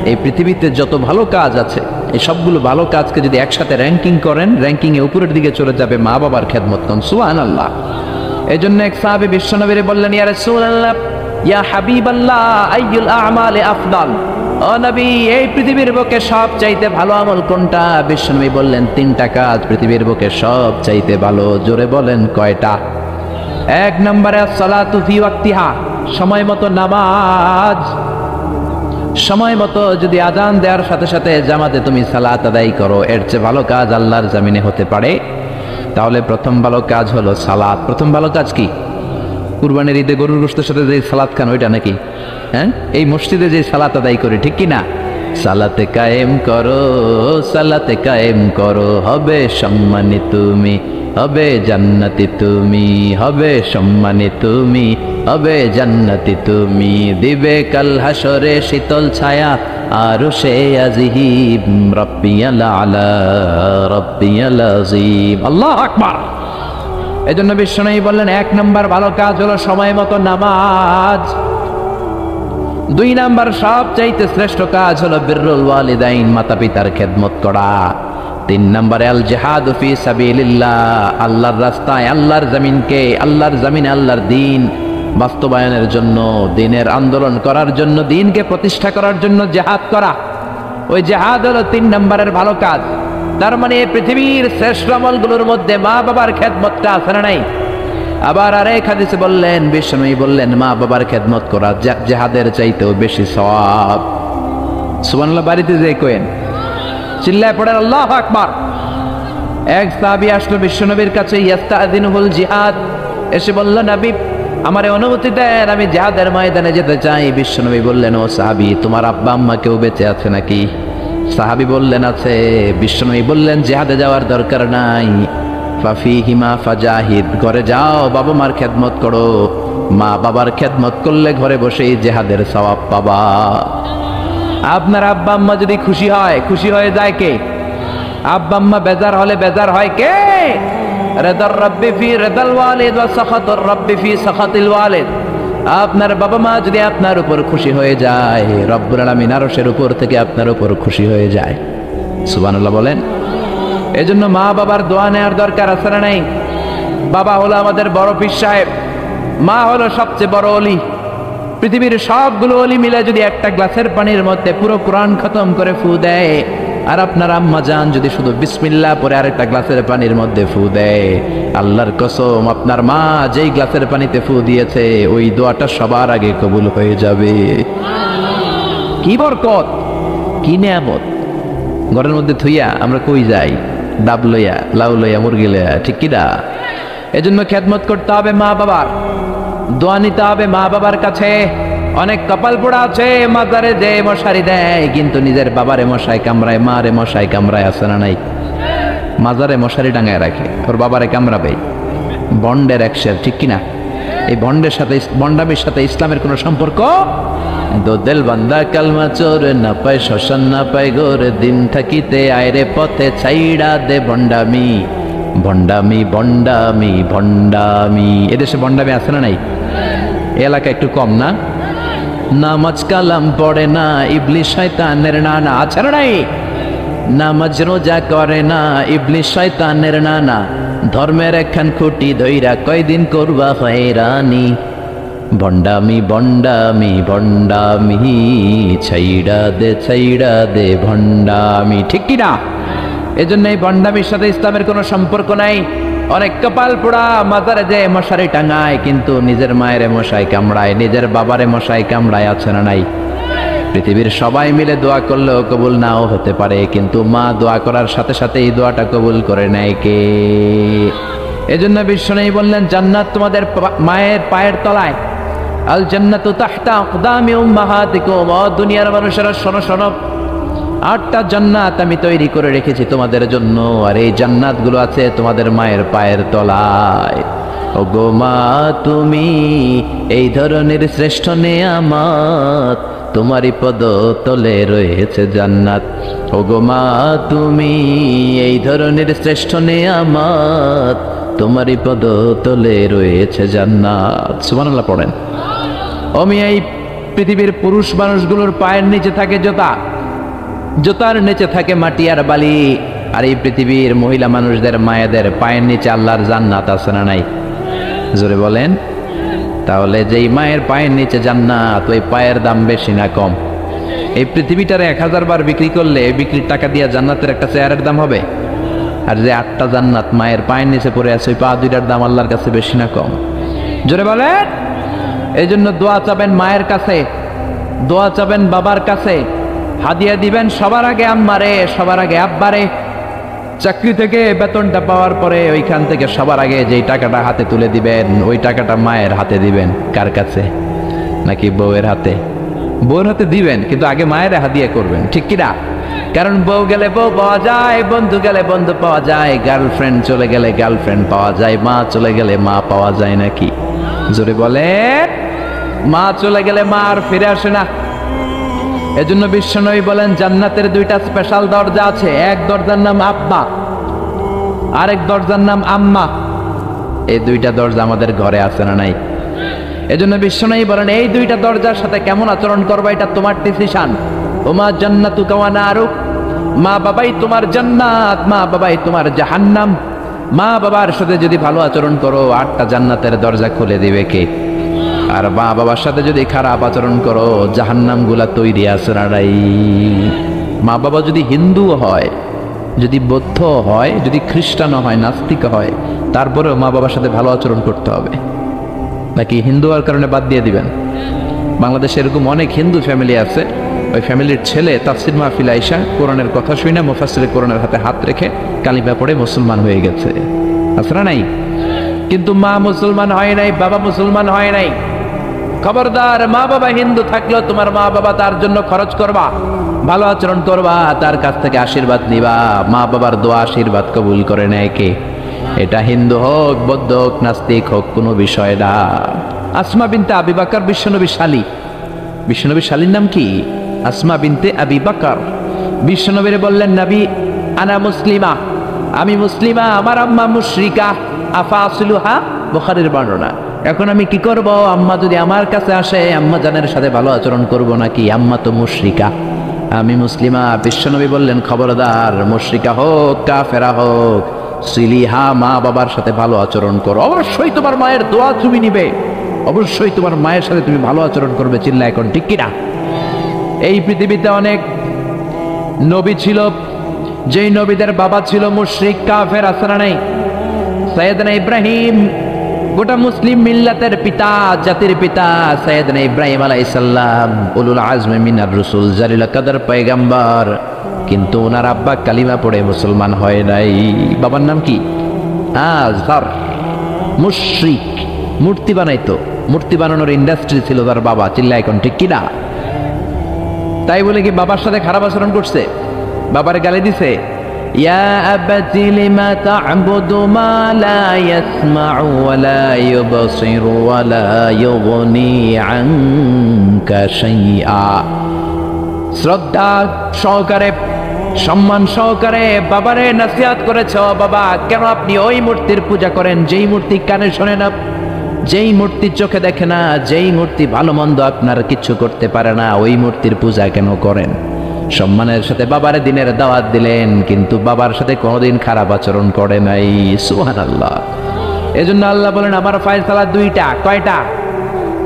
এই পৃথিবীতে যত ভালো কাজ আছে এই সবগুলো ভালো কাজকে যদি একসাথে র্যাঙ্কিং করেন, র্যাঙ্কিং এ উপরের দিকে চলে যাবে মা বাবার খেদমত করেন। সুবহানাল্লাহ। এই জন্য এক সাহাবী বিশ্বনবীরে বললেন, ইয়া রাসূলুল্লাহ, ইয়া হাবিবাল্লাহ, আইয়ুল আ'মালি আফদাল। ও নবী, এই পৃথিবীর বুকে সব চাইতে ভালো আমল কোনটা? বিশ্বনবী বললেন, 3টা কাজ পৃথিবীর বুকে সব চাইতে ভালো। জোরে বলেন কয়টা? 1 নম্বরে সালাতু ফি ওয়াক্তিহা, সময় মতো নামাজ। সময় মতো যদি আজান দেওয়ার সাথে সাথে জামাতে তুমি সালাত আদায় করো, এর চেয়ে ভালো কাজ আল্লাহর জমিনে হতে পারে? তাহলে প্রথম ভালো কাজ হলো সালাত। প্রথম ভালো কাজ কি? কুরবানির ঈদে গরুর গোশতের সাথে যে সালাত খান ওইটা নাকি? হ্যাঁ, এই মসজিদে যে সালাত আদায় করি, ঠিক কি না? সালাতে কায়েম করো, সালাতে কায়েম করো, হবে সম্মানী তুমি, হবে জান্নাতি তুমি, হবে সম্মানী তুমি, হবে জান্নাতি তুমি। দিবে কাল হাসরে শীতল ছায়া আরশে আজিম, রাব্বিয়াল আলা, রাব্বিয়াল আযীম। আল্লাহু আকবার। এজন্য বিশ্বনবী বললেন 1 নম্বর ভালো কাজ হলো সময় মতো নামাজ। 2 নম্বর সবচাইতে শ্রেষ্ঠ কাজ হলো বিররুল ওয়ালিদাইন, মাতা পিতার খেদমত করা। 3 নম্বরে আল জিহাদ ফি সাবিলিল্লাহ, আল্লাহর রাস্তায়, আল্লাহর জমিনকে, আল্লাহর জমিনে আল্লাহর দ্বীন বাস্তবায়নের জন্য, দ্বীনের আন্দোলন করার জন্য, দ্বীনকে প্রতিষ্ঠা করার জন্য জিহাদ করা। ওই জিহাদ হলো 3 নম্বরের ভালো কাজ। তার মানে এই পৃথিবীর শ্রেষ্ঠ আমলগুলোর মধ্যে মা বাবার খেদমতটা আছে না নাই? আবার আরেক হাদিসে বললেন, বিশ্বনবী বললেন, মা বাবার খেদমত করা জিহাদের চাইতেও বেশি সওয়াব। সুবহানাল্লাহ। বাড়িতে যে কোয়েন চিল্লায় পড়েন আল্লাহু আকবার। এক সাহাবী আসলো বিশ্বনবীর কাছে, ইস্তাযিনুল জিহাদ, এসে বলল, নবী আমারে অনুমতি দেন, আমি জিহাদের ময়দানে যেতে চাই। বিশ্বনবী বললেন, ও সাহাবী, তোমার আব্বা আম্মা কেউ বেঁচে আছে নাকি? সাহাবী বললেন, আছে। বিশ্বনবী বললেন, জিহাদে যাওয়ার দরকার নাই, ফাফিহিমা ফাজাহিদ, ঘরে যাও, বাবা মার খেদমত করো। মা বাবার খেদমত করলে ঘরে বসেই জিহাদের সওয়াব পাবা। আপনার আব্বা আম্মা যদি খুশি হয়, খুশি হয়ে যায় কে? আব্বা আম্মা বেজার হলে বেজার হয় কে? রিদার রাব্বি ফি রিদাল ওয়ালিদ ওয়া সাখাতুর রাব্বি ফি সাখাতিল ওয়ালিদ। আপনার বাবা মা যদি আপনার উপর খুশি হয়ে যায়, রব্বুল আলামিন আরশের উপর থেকে আপনার উপর খুশি হয়ে যায়। সুবহানাল্লাহ বলেন। এজন্য মা বাবার দোয়া নেওয়ার দরকার আছে না নাই? বাবা হলো আমাদের বড় পীর সাহেব, মা হলো সবচেয়ে বড় ওলি। পৃথিবীর সবগুলো ওলি মিলে যদি একটা গ্লাসের পানির মধ্যে পুরো কোরআন খতম করে ফু দেয়, আর আপনার আম্মা জান যদি শুধু বিসমিল্লাহ পরে আরেকটা গ্লাসের পানির মধ্যে ফু দেয়, আল্লাহর কসম আপনার মা যেই গ্লাসের পানিতে ফু দিয়েছে ওই দোয়াটা সবার আগে কবুল হয়ে যাবে। কি বরকত, কি নিয়ামত। ঘরের মধ্যে থুইয়া আমরা কই যাই? ডাব লইয়া, লাউ লইয়া, মুরগি লইয়া, ঠিক কিনা? এজন্য খেদমত করতে হবে মা বাবার, দোয়া নিতে হবে মা বাবার কাছে। অনেক কপাল পোড়া আছে মাজারে যে মশারি দেয়, কিন্তু নিজের বাবারে মশাই কামড়ায়, মারে মশাই কামড়ায়, আছে না নাই? মাজারে মশারি টাঙায় রাখে, ওর বাবারে কামড়াবে। বন্ডের একশের, ঠিক কিনা? এই বন্ডের সাথে, বন্ডামির সাথে ইসলামের কোনো সম্পর্ক? দো দিল বান্দা কালমা চোর, না পায় শ্মশান না পায় গোর, দিন থাকিতে আয়রে পথে ছাইড়া দে ভণ্ডামি, ভণ্ডামি ভণ্ডামি ভণ্ডামি। এদেশে ভণ্ডামি আছে না নাই? এলাকা একটু কম না? নামাজ কালাম পড়ে না, ইবলিস শয়তানের নানা, আছে না নাই? নামাজ রোজা করে না, ইবলিস শয়তানের নানা, ধর্মের একখান খুঁটি ধইরা কয়দিন করবা হয়রানি, ভণ্ডামি ভণ্ডামি ভণ্ডামি, ছাইড়া দে ভণ্ডামি, ঠিক কিনা? এজন্য এই ভণ্ডামির সাথে ইসলামের কোনো সম্পর্ক নাই। অনেক কপাল পোড়া মাজারে যে মশারি টাঙায়, কিন্তু নিজের মায়ের মশাই কামড়ায়, নিজের বাবারে মশাই কামড়ায়, আছে না নাই? পৃথিবীর সবাই মিলে দোয়া করলেও কবুল নাও হতে পারে, কিন্তু মা দোয়া করার সাথে সাথে এই দোয়াটা কবুল করে নেয় কে? এজন্য বিশ্বনবী বললেন, জান্নাত তোমাদের মায়ের পায়ের তলায়, আল জান্নাতু তাহতা আকদামি উম্মাহাতিকুম। ও দুনিয়ার মানুষেরা শোনো শোনো, 8টা জান্নাত আমি তৈরি করে রেখেছি তোমাদের জন্য, আর এই জান্নাতগুলো আছে তোমাদের মায়ের পায়ের তলায়। ওগো মা, তুমি এই ধরনের শ্রেষ্ঠ নেয়ামত, তোমারই পদ তলে রয়েছে জান্নাত। ওগো মা, তুমি এই ধরনের শ্রেষ্ঠ নেয়ামত, তোমারই পদ তলে রয়েছে জান্নাত। সুবহানাল্লাহ পড়েন। আমি এই পৃথিবীর পুরুষ মানুষগুলোর পায়ের নিচে থাকে জোতা, জুতার নিচে থাকে মাটি আর বালি। আর এই পৃথিবীর মহিলা মানুষদের মায়েদের পায়ের নিচে আল্লাহর জান্নাত আছে না নাই? জোরে বলেন। তাহলে যেই মায়ের পায়ের নিচে জান্নাত, ওই পায়ের দাম বেশি না কম? এই পৃথিবীটারে 1000 বার বিক্রি করলে বিক্রির টাকা দিয়ে জান্নাতের একটা চেয়ারের দাম হবে? আর যে 8টা জান্নাত মায়ের পায়ের নিচে পড়ে আছে, ওই পা দুইটার দাম আল্লাহর কাছে বেশি না কম? জোরে বলেন। এই জন্য দোয়া চাবেন মায়ের কাছে, দোয়া চাবেন বাবার কাছে, হাদিয়া দিবেন সবার আগে আম্মারে, সবার আগে আব্বারে। চাকরি থেকে বেতনটা পাওয়ার পরে ওইখান থেকে সবার আগে যেই টাকাটা হাতে তুলে দিবেন, ওই টাকাটা মায়ের হাতে দিবেন। কার কাছে? নাকি বউয়ের হাতে? বউয়ের হাতে দিবেন, কিন্তু আগে মায়ের হাদিয়া করবেন, ঠিক কিনা? কারণ বউ গেলে বউ পাওয়া যায়, বন্ধু গেলে বন্ধু পাওয়া যায়, গার্লফ্রেন্ড চলে গেলে গার্লফ্রেন্ড পাওয়া যায়, মা চলে গেলে মা পাওয়া যায় নাকি? জোরে বলে। মা চলে গেলে মা আর ফিরে আসে না। এজন্য বিশ্বনবী বলেন জান্নাতের 2টা স্পেশাল দরজা আছে। এক দরজার নাম আব্বা, আরেক দরজার নাম আম্মা। এই 2টা দরজা আমাদের ঘরে আছে না নাই? এজন্য বিশ্বনবী বলেন এই 2টা দরজার সাথে কেমন আচরণ করবা এটা তোমার ডিসিশন। ওমা জান্নাতুকা ওয়া নারুক, মা বাবাই তোমার জান্নাত, মা বাবাই তোমার জাহান্নাম। মা বাবার সাথে যদি ভালো আচরণ করো 8টা জান্নাতের দরজা খুলে দিবে কে? আর মা বাবার সাথে যদি খারাপ আচরণ করো জাহান্নাম গুলা তৈরি আছে না নাই? মা বাবা যদি হিন্দু হয়, যদি বৌদ্ধ হয়, যদি খ্রিস্টান হয়, নাস্তিক হয়, তারপরেও মা বাবার সাথে ভালো আচরণ করতে হবে। নাকি হিন্দু হওয়ার কারণে বাদ দিয়ে দিবেন? বাংলাদেশে এরকম অনেক হিন্দু ফ্যামিলি আছে, ওই ফ্যামিলির ছেলে তাফসির মাহফিল আইসা কোরআনের কথা শুনে মুফাসসিরে কোরআনের হাতে হাত রেখে কালিমা পড়ে মুসলমান হয়ে গেছে, আছে না নাই? কিন্তু মা মুসলমান হয় নাই, বাবা মুসলমান হয় নাই। খবরদার, মা বাবা হিন্দু থাকলেও তোমার মা বাবা তার জন্য খরচ করবা, ভালো আচরণ করবা, তার কাছ থেকে আশীর্বাদ নিবা। মা বাবার দোয়া আশীর্বাদ কবুল করে নেয় কে? এটা হিন্দু হোক, বৌদ্ধ হোক, নাস্তিক হোক, কোনো বিষয় না। আসমা বিনতে আবি বকর বিশ্বনবীর শালী। বিশ্বনবীর শালীর নাম কি? আসমা বিনতে আবি বকর। বিশ্বনবীরে বললেন নবী আনা মুসলিমা, আমি মুসলিমা, আমার আম্মা মুশরিকা, আফা আসলুহা, বুখারীর বর্ণনা। এখন আমি কি করব? আম্মা যদি আমার কাছে আসে আম্মা জানের সাথে ভালো আচরণ করব নাকি? আম্মা তো মুশরিকা, আমি মুসলিমা। বিশ্বনবী বললেন খবরদার, মুশরিকা হোক কাফেরা হোক, সিলিহা, মা বাবার সাথে ভালো আচরণ করো। অবশ্যই তোমার মায়ের দোয়া তুমি নিবে, অবশ্যই তোমার মায়ের সাথে তুমি ভালো আচরণ করবে। চিল্লা এখন ঠিক কিনা? এই পৃথিবীতে অনেক নবী ছিল, যেই নবীদের বাবা ছিল মুশরিক কাফের, আছে না নাই? সাইয়েদনা ইব্রাহিম, গোটা মুসলিম মিল্লাতের পিতা, জাতির পিতা সাইয়েদনা ইব্রাহিম আলাইহিস সালাম, উলুল আজমে মিনার রাসূল, জালিল কাদর পয়গম্বর, কিন্তু ওনার আব্বা কালিমা পড়ে মুসলমান হয় নাই। বাবার নাম কি? আজহার, মুশরিক, মূর্তি বানাইতো, মূর্তি বানানোর ইন্ডাস্ট্রি ছিল তার বাবা। চিল্লা এখন ঠিক কিনা? তাই বলে কি বাবার সাথে খারাপ আচরণ করছে? বাবারে গালি দিছে? ইয়া আবাতি লিমা তা'বুদু মা লা ইয়াসমা'ু ওয়া লা ইউবসিরু ওয়া লা ইউগনি আনকা শাইআ। শ্রদ্ধা সহকারে, সম্মান সহকারে বাবারে নসিহত করেছ, বাবা কেন আপনি ওই মূর্তির পূজা করেন যেই মূর্তি কানে শোনে না, যেই মূর্তি চোখে দেখে না, যেই মূর্তি ভালো মন্দ আপনার কিছু করতে পারে না, ওই মূর্তির পূজা কেন করেন? সম্মানের সাথে বাবারে দিনের দাওয়াত দিলেন, কিন্তু বাবার সাথে কোনোদিন খারাপ আচরণ করে নাই। সুবহানাল্লাহ। এজন্য আল্লাহ বলেন আমার ফয়সালা 2টা। কয়টা?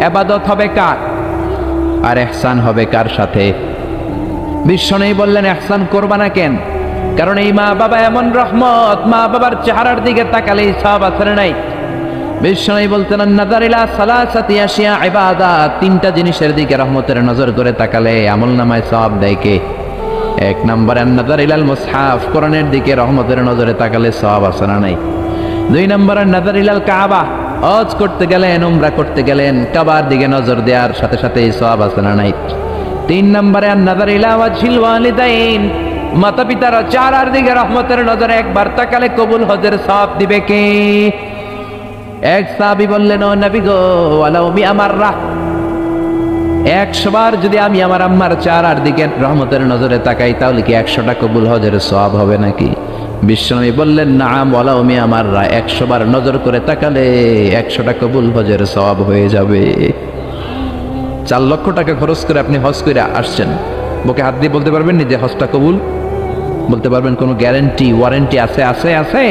ইবাদত হবে কার আর ইহসান হবে কার সাথে? বিশ্বনবী বললেন ইহসান করবা না কেন? কারণ এই মা বাবা এমন রহমত, মা বাবার চেহারার দিকে তাকালেই সওয়াব আছে না নাই? বিশ্বনবী বলতেন নাযার ইলা সালাসাতি আশিয়া ইবাদাত, 3টা জিনিসের দিকে রহমতের নজর করে তাকালে আমলনামায় সওয়াব দেয় কে? 1 নম্বরে নাযার ইলাল মুসহাফ, কোরআনের দিকে রহমতের নজরে তাকালে সওয়াব আছে না নাই? 2 নম্বরে নাযার ইলাল কাবা, হজ করতে গেলেন, উমরা করতে গেলেন, কাবার দিকে নজর দেওয়ার সাথে সাথে সওয়াব আছে না নাই? 3 নম্বরে নাযার ইলা ওয়াজহিল ওয়ালিদাইন, মাতা পিতার চেহারার দিকে রহমতের নজরে একবার তাকালে কবুল হজের সওয়াব দিবে কে? এক সাহাবী বললেন ও নবী গো, ওয়ালাউ মি আমাররা, 100 বার যদি আমি আমার আম্মার চেহারার দিকে রহমতের নজরে তাকাই তাহলে কি 100টা কবুল হজের সওয়াব হবে নাকি? বিশ্বনবী বললেন নাম, ওয়ালাউ মি আমাররা, 100 বার নজর করে তাকালে 100টা কবুল হজের সওয়াব হয়ে যাবে। 4 লক্ষ টাকা খরচ করে আপনি হজ করে আসছেন, বুকে হাত দিয়ে বলতে পারবেন যে হজটা কবুল? বলতে পারবেন? কোনো গ্যারান্টি ওয়ারেন্টি আছে? আছে আছে।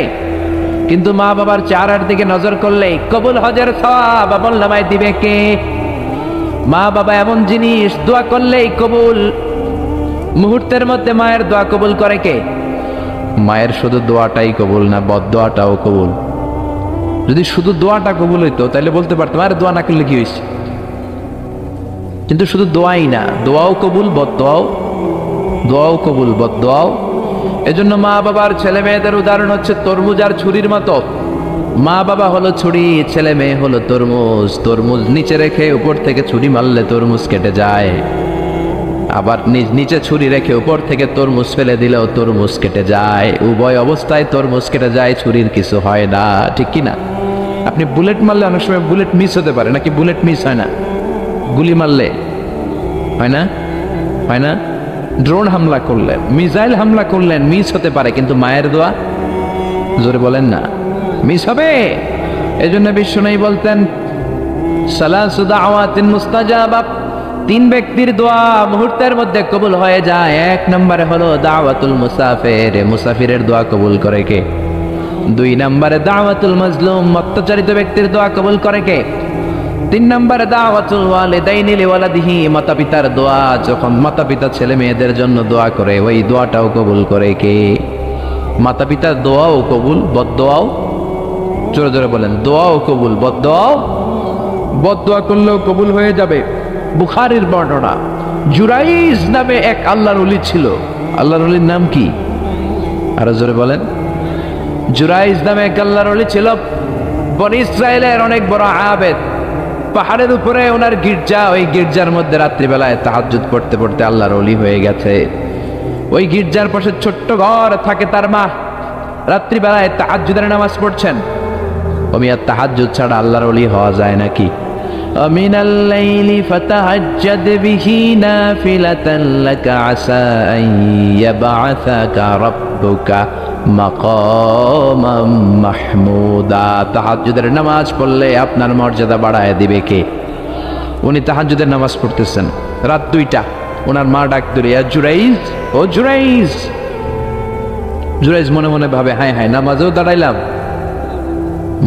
কিন্তু মা বাবার চেহারার দিকে নজর করলে কবুল হজের সওয়াব আমলনামায় দিবে কে? মা বাবা এমন জিনিস, দোয়া করলেই কবুল। মুহূর্তের মধ্যে মায়ের দোয়া কবুল করে কে? মায়ের শুধু দোয়াটাই কবুল না, বদদোয়াটাও কবুল। যদি শুধু দোয়াটা কবুল হইতো তাহলে বলতে পারতাম আরে দোয়া না করলে কি হয়েছে। কিন্তু শুধু দোয়াই না, দোয়াও কবুল, বদদোয়াও। দোয়াও কবুল, বদদোয়াও। এজন্য মা বাবার ছেলে মেয়েদের উদাহরণ হচ্ছে তরমুজ আর ছুরির মতো। মা বাবা হলো ছুরি, ছেলে মেয়ে হলো তরমুজ। তরমুজ নিচে রেখে উপর থেকে ছুরি মারলে তরমুজ কেটে যায়, আবার নিচে ছুরি রেখে উপর থেকে তরমুজ ফেলে দিলেও তরমুজ কেটে যায়। উভয় অবস্থায় তরমুজ কেটে যায়, ছুরির কিছু হয় না। ঠিক কি না? আপনি বুলেট মারলে অনেক সময় বুলেট মিস হতে পারে, নাকি বুলেট মিস হয় না? গুলি মারলে হয় না? হয় না? ড্রোন হামলা করলেন, মিসাইল হামলা করলেন, মিস হতে পারে, কিন্তু মায়ের দোয়া জোরে বলেন না, মিস হবে। এজন্য বিশ্বনবী বলতেন সালাসু দাওয়াতিন মুস্তাজাবা, তিন ব্যক্তির দোয়া মুহূর্তের মধ্যে কবুল হয়ে যায়। এক নম্বরে হলো দাওয়াতুল মুসাফির, মুসাফিরের দোয়া কবুল করে কে? দুই নম্বরে দাওয়াতুল মাজলুম, অত্যাচারিত ব্যক্তির দোয়া কবুল করে কে? তিন নম্বরে দাওয়াতুল ওয়ালিদাইনি লিওয়ালাদিহি, মাতা পিতার দোয়া, যখন মাতা পিতা ছেলে মেয়েদের জন্য দোয়া করে ওই দোয়াটাও কবুল করে কে? মাতা পিতার দোয়াও কবুল, বদদোয়াও। জোরে জোরে বলেন, দোয়াও কবুল, বদদোয়াও। বদদোয়া করলেও কবুল হয়ে যাবে। বুখারীর বর্ণনা, জুরাইজ নামে এক আল্লাহর ওলি ছিল। আল্লাহর ওলির নাম কি? আরো জোরে বলেন। জুরাইজ নামে এক আল্লাহর ওলি ছিল, বনি ইসরায়েলের অনেক বড় আবেদ। পাহাড়ের উপরে ওনার গির্জা, ওই গির্জার মধ্যে রাত্রিবেলায় তাহাজ্জুদ পড়তে পড়তে আল্লাহর ওলি হয়ে গেছে। ওই গির্জার পাশে ছোট্ট ঘর থাকে তার মা, রাত্রিবেলায় তাহাজ্জুদের নামাজ পড়ছেন। ওমিয়া তাহাজ্জুদ ছাড়া আল্লাহর ওলি হওয়া যায় নাকি? মিনাল লাইলি ফাতাহাজ্জাদ বিহি নাফিলাতান লাকা আসা আন ইয়াবআসাকা রাব্বুকা মাকামাম মাহমুদা। তাহাজ্জুদের নামাজ পড়লে আপনার মর্যাদা বাড়ায় দিবে কে? উনি তাহাজ্জুদের নামাজ পড়তেছেন, রাত 2টা। ওনার মা ডাক দিল, ইয়া জুরাইজ, ও জুরাইজ। জুরাইজ মনে মনে ভাবে, হায় হায়, নামাজেও দাঁড়াইলাম,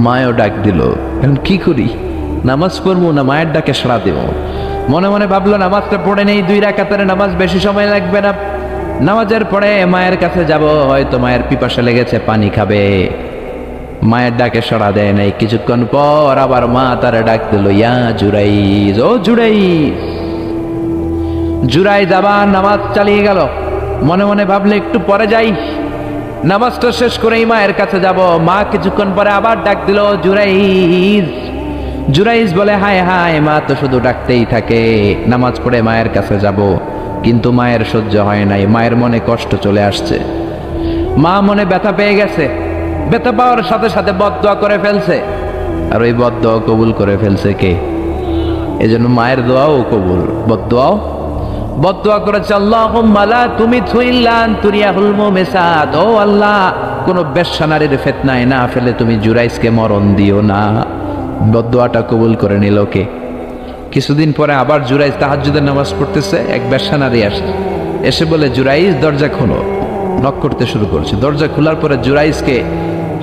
মায়ও ডাক দিল, এখন কি করি? নামাজ পড়বো না মায়ের ডাকে সাড়া দেব? মনে মনে ভাবলো নামাজটা পড়ে নেই, 2 রাকাতের নামাজ, বেশি সময় লাগবে না। নামাজের পরে মায়ের কাছে যাব, হয়তো মায়ের পিপাসা লেগেছে, পানি খাবে। মায়ের ডাকে সাড়া দেয় নাই। কিছুক্ষণ পর আবার মা তারে ডাক দিল, ইয়া জুরাইজ, ও জুরাইজ। জুরাইজ আবার নামাজ চালিয়ে গেল। মনে মনে ভাবলে একটু পরে যাই, নামাজটা শেষ করেই মায়ের কাছে যাব। মা কিছুক্ষণ পরে আবার ডাক দিল, জুরাইজ। জুরাইজ বলে, হায় হায়, মা তো শুধু ডাকতেই থাকে, নামাজ পড়ে মায়ের কাছে যাব। কিন্তু মায়ের সহ্য হয় নাই, মায়ের মনে কষ্ট চলে আসছে। মা মনে ব্যথা পেয়ে গেছে, ব্যথা পাওয়ার সাথে সাথে বদদোয়া করে ফেলছে। আর ওই বদদোয়া কবুল করে ফেলছে কে? এজন্য মায়ের দোয়াও কবুল, বদদোয়াও। বদদোয়া করেছে, আল্লাহুম্মা লা তুমিতহু ইল্লা আন তুরিয়াহুল মুমিসাত, ও আল্লাহ, কোন বেশ্যা নারীর ফিতনায় না ফেলে তুমি জুরাইজকে মরণ দিও না। বদদোয়াটা কবুল করে নিল কে? কিছুদিন পরে আবার জুরাইজ তাহাজ্জুদের নামাজ পড়তেছে, এক বেশ্যা নারী এসে বলে, জুরাইজ দরজা খোলো। নক করতে শুরু করছে। দরজা খোলার পরে জুরাইজকে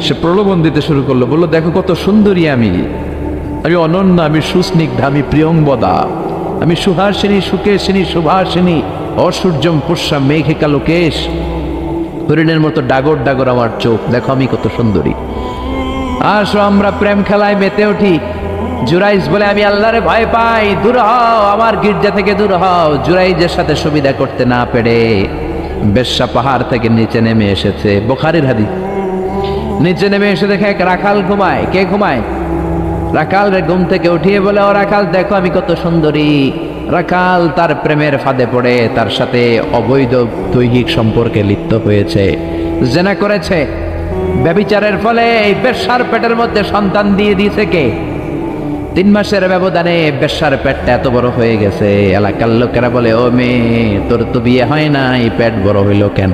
সে প্রলোভন দিতে শুরু করলো, বললো, দেখো কত সুন্দরী আমি অনন্য, আমি সুস্নিগ্ধা, আমি প্রিয়ংবদা, আমি সুহাসিনী, সুকেশিনী, সুভাসিনী, অসূর্যম পুষ্যা মেঘে কালো কেশ, হরিণের মতো ডাগর ডাগর আমার চোখ, দেখো আমি কত সুন্দরী, আসো আমরা প্রেম খেলায় মেতে উঠি। জুরাইজ বলে, আমি আল্লাহরে ভয় পাই, দূর হও, আমার গির্জা থেকে দূর হও। জুরাইজের সাথে সুবিধা করতে না পেরে বেশ্যা পাহাড় থেকে নিচে নেমে এসেছে। বুখারীর হাদিস। নিচে নেমে এসে দেখে এক রাখাল ঘুমায়। কে ঘুমায়? রাখাল রে ঘুম থেকে উঠিয়ে বলে, ও রাখাল, দেখো আমি কত সুন্দরী। রাখাল তার প্রেমের ফাঁদে পড়ে তার সাথে অবৈধ দৈহিক সম্পর্কে লিপ্ত হয়েছে, জেনা করেছে। ব্যভিচারের ফলে এই বেশ্যার পেটের মধ্যে সন্তান দিয়ে দিয়েছে কে? 3 মাসের ব্যবধানে বেশ্যার পেটটা এত বড় হয়ে গেছে। এলাকার লোকেরা বলে, ও মেয়ে, তোর তো বিয়ে হয় নাই, পেট বড় হইল কেন?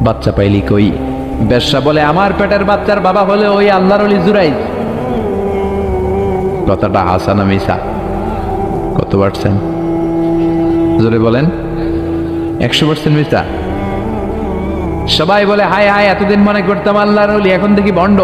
বাচ্চা পাইলি কই? বেশ্যা বলে, আমার পেটের বাচ্চার বাবা হলে ওই আল্লাহর ওলি জুরাইজ। কথাটা হাসা না মিছা? কত পারছেন? জোরে বলেন। 100% মিথ্যা। সবাই বলে হায় হায়, এতদিন মনে করতাম আল্লাহর ওলি, এখন দেখি ভণ্ড।